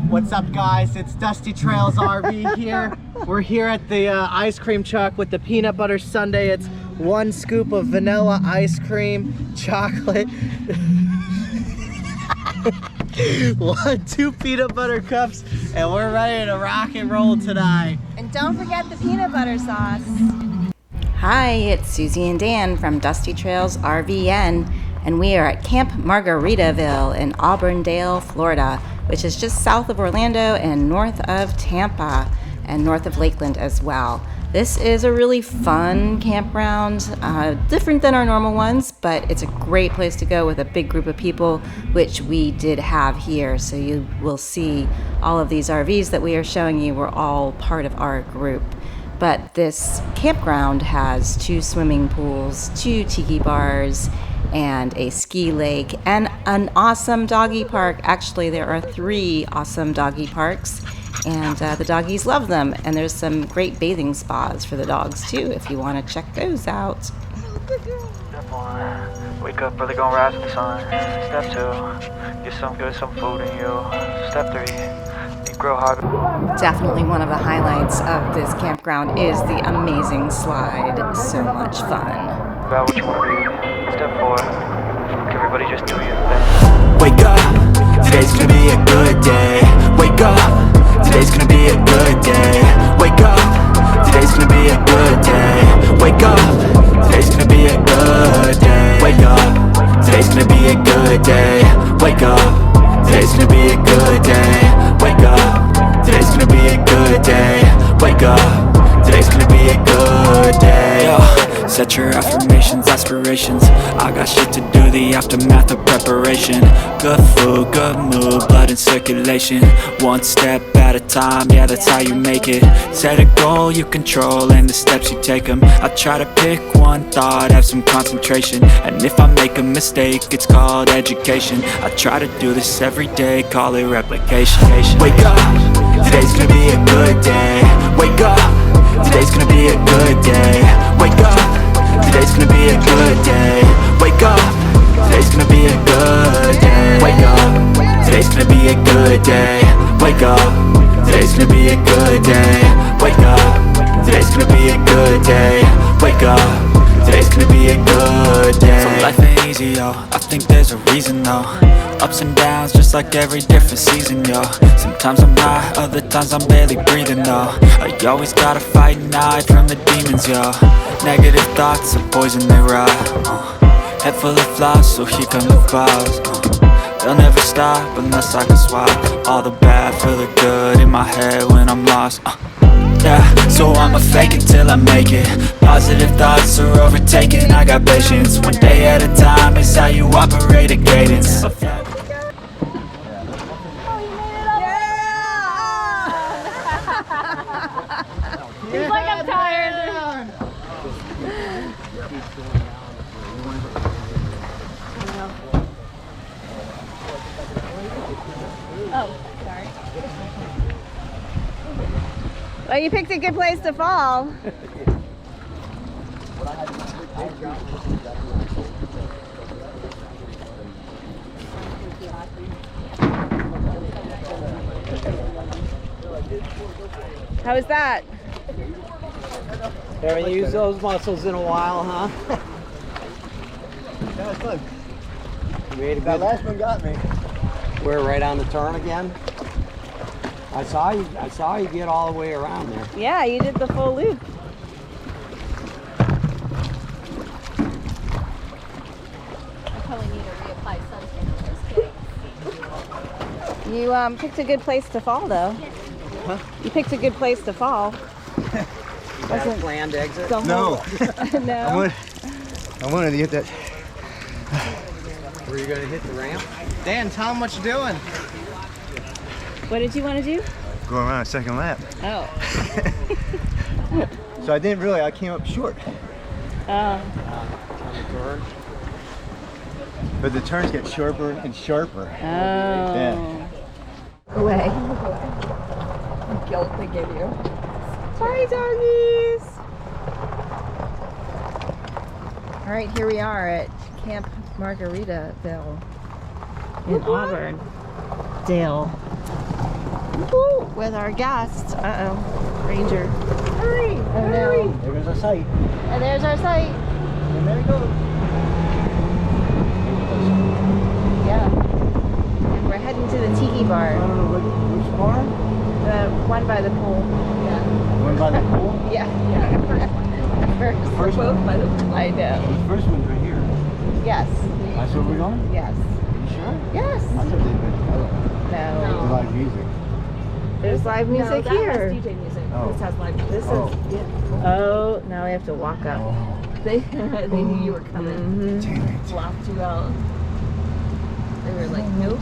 What's up, guys? It's Dusty Trails RV here. We're here at the ice cream truck with the peanut butter sundae. It's 1 scoop of vanilla ice cream, chocolate, 2 peanut butter cups, and we're ready to rock and roll tonight. And don't forget the peanut butter sauce. Hi, it's Susie and Dan from Dusty Trails RVN, and we are at Camp Margaritaville in Auburndale, Florida, which is just south of Orlando and north of Tampa and north of Lakeland as well. This is a really fun campground, different than our normal ones, but it's a great place to go with a big group of people, which we did have here. So you will see all of these RVs that we are showing you were all part of our group. But this campground has 2 swimming pools, 2 tiki bars, and a ski lake, and an awesome doggy park. Actually, there are 3 awesome doggy parks, and the doggies love them. And there's some great bathing spas for the dogs too, if you want to check those out. Step 1, wake up early, gonna rise with the sun. Step 2, get some food in you. Step 3, grow hard. Definitely one of the highlights of this campground is the amazing slide. So much fun. About what you want to be. Step 4, everybody just do your thing. Wake up, today's gonna be a good day. Wake up, today's gonna be a good day. Wake up, today's gonna be a good day. Wake up, today's gonna be a good day. Wake up, today's gonna be a good day. Wake up, today's gonna be a good day. Wake up, today's gonna be a good day. Wake up, today's gonna be a good day. Yo, set your affirmations, aspirations. I got shit to do, the aftermath of preparation. Good food, good mood, blood in circulation. 1 step at a time, yeah, that's how you make it. Set a goal you control and the steps you take them. I try to pick one thought, have some concentration. And if I make a mistake, it's called education. I try to do this every day, call it replication. Wake up, today's gonna be a good day. Wake up, today's gonna be a good day. Wake up, today's gonna be a good day. Wake up, today's gonna be a good day. Wake up, today's gonna be a good day. Wake up, today's gonna be a good day. Wake up, today's gonna be a good day. Wake up, today's gonna be a good day. So life ain't easy, yo, I think there's a reason though. Ups and downs, just like every different season, yo. Sometimes I'm high, other times I'm barely breathing, though. You always gotta fight and hide from the demons, yo. Negative thoughts are poison, they rot. Head full of flies, so here come the clouds. They'll never stop unless I can swap all the bad for the good in my head when I'm lost. Yeah, so I'ma fake it till I make it. Positive thoughts are overtaken, I got patience. 1 day at a time is how you operate a cadence. He's like, I'm tired. Oh, sorry. Well, you picked a good place to fall. How was that? Haven't used those muscles in a while, huh? That was fun. That last one got me. We're right on the turn again. I saw you get all the way around there. Yeah, you did the full loop. I probably need to reapply sunscreen. Just kidding. You picked a good place to fall, though. Huh? You picked a good place to fall. Is that a planned exit? No. No. I wanted to get that. Were you going to hit the ramp? Dan, tell them what you're doing. What did you want to do? Go around a second lap. Oh. So I came up short. Oh. On the turn. But the turns get sharper and sharper. Oh. Yeah. Away. Guilt they give you. Bye, doggies. All right, here we are at Camp Margaritaville. in Auburndale with our guest. Ranger. Hurry! Oh no. There goes our site. And there's our site. And there it goes. Yeah. And we're heading to the Tiki Bar. I don't know which bar? The one by the pool. Yeah. One by the pool? Yeah. The first one? by the pool. I know. The first one's right here. Yes. That's where we're going? Yes. Are you sure? Yes. I thought they'd been No. live music. There's live music here. DJ music. Oh. This has live music. This is. Oh, now we have to walk up. They knew you were coming. Damn it. Blocked you out. They were like, nope.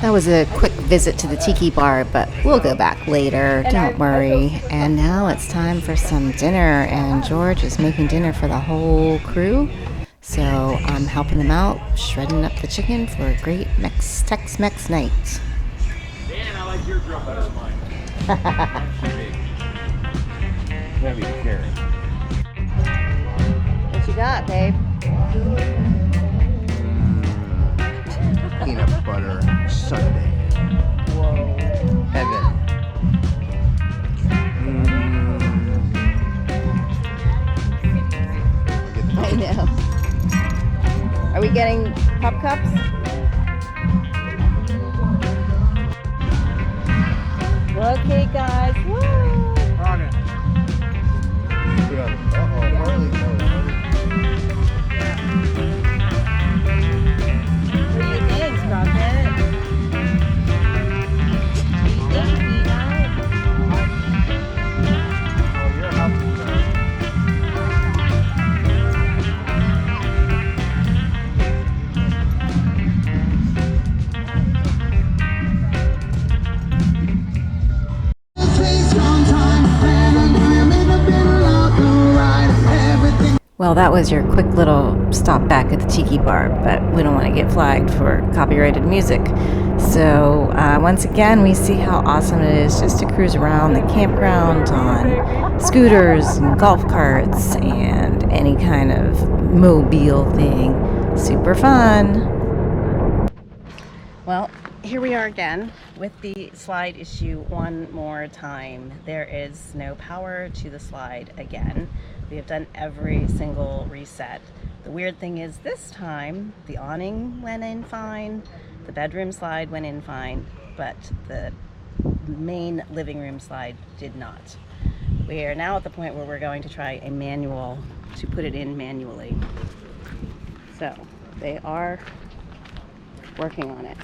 That was a quick visit to the Tiki Bar, but we'll go back later, don't worry. And now it's time for some dinner, and George is making dinner for the whole crew. So I'm helping him out, shredding up the chicken for a great Tex-Mex night. Dan, I like your drum better than mine. Heavy carry. What you got, babe? Peanut butter sundae. Whoa. Heaven. I know. Are we getting pop cups? Okay, guys. Woo! On it. Uh-oh, Harley. What do you think, Sprocket? Oh, you're helping her. Well, that was your quick little stop back at the Tiki Bar, but we don't want to get flagged for copyrighted music. So once again, we see how awesome it is just to cruise around the campground on scooters and golf carts and any kind of mobile thing. Super fun. Well, here we are again with the slide issue one more time. There is no power to the slide again. We have done every single reset. The weird thing is this time the awning went in fine, the bedroom slide went in fine, but the main living room slide did not. We are now at the point where we're going to try a manual to put it in manually. So they are working on it.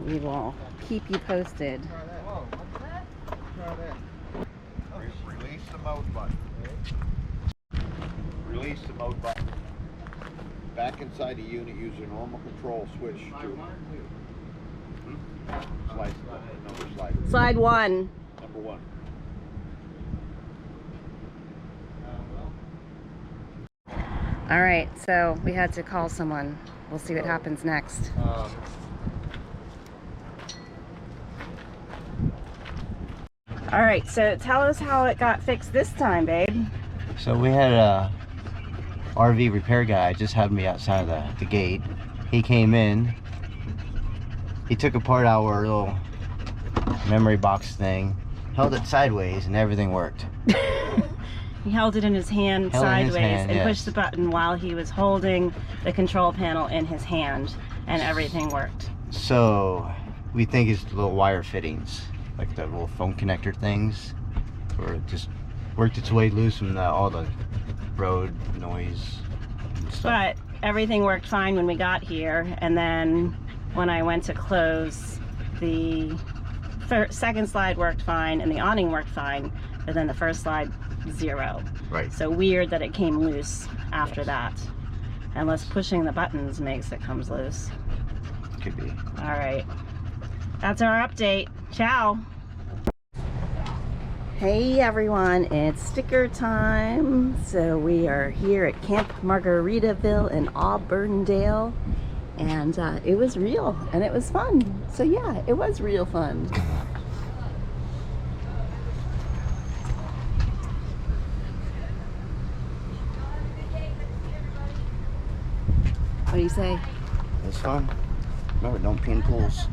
We will keep you posted. Release the mode button. Release the mode button. Back inside the unit, use your normal control switch to slide. Number slide. Slide 1. Number 1. All right, so we had to call someone. We'll see what happens next. All right, so tell us how it got fixed this time, babe. So we had a RV repair guy just had me outside of the gate. He came in. He took apart our little memory box thing, held it sideways, and everything worked. He held it in his hand sideways and yes. pushed the button while he was holding the control panel in his hand, and everything worked. So we think it's little wire fittings, like the little phone connector things, or it just worked its way loose from all the road noise and stuff. But everything worked fine when we got here, and then when I went to close, the second slide worked fine and the awning worked fine, but then the first slide, 0. Right. So weird that it came loose after that. Unless pushing the buttons makes it comes loose. Could be. All right. That's our update. Ciao. Hey everyone, it's sticker time. So we are here at Camp Margaritaville in Auburndale, and it was real and it was fun. So yeah, it was real fun. What do you say? It's fun. Remember, don't pee in pools.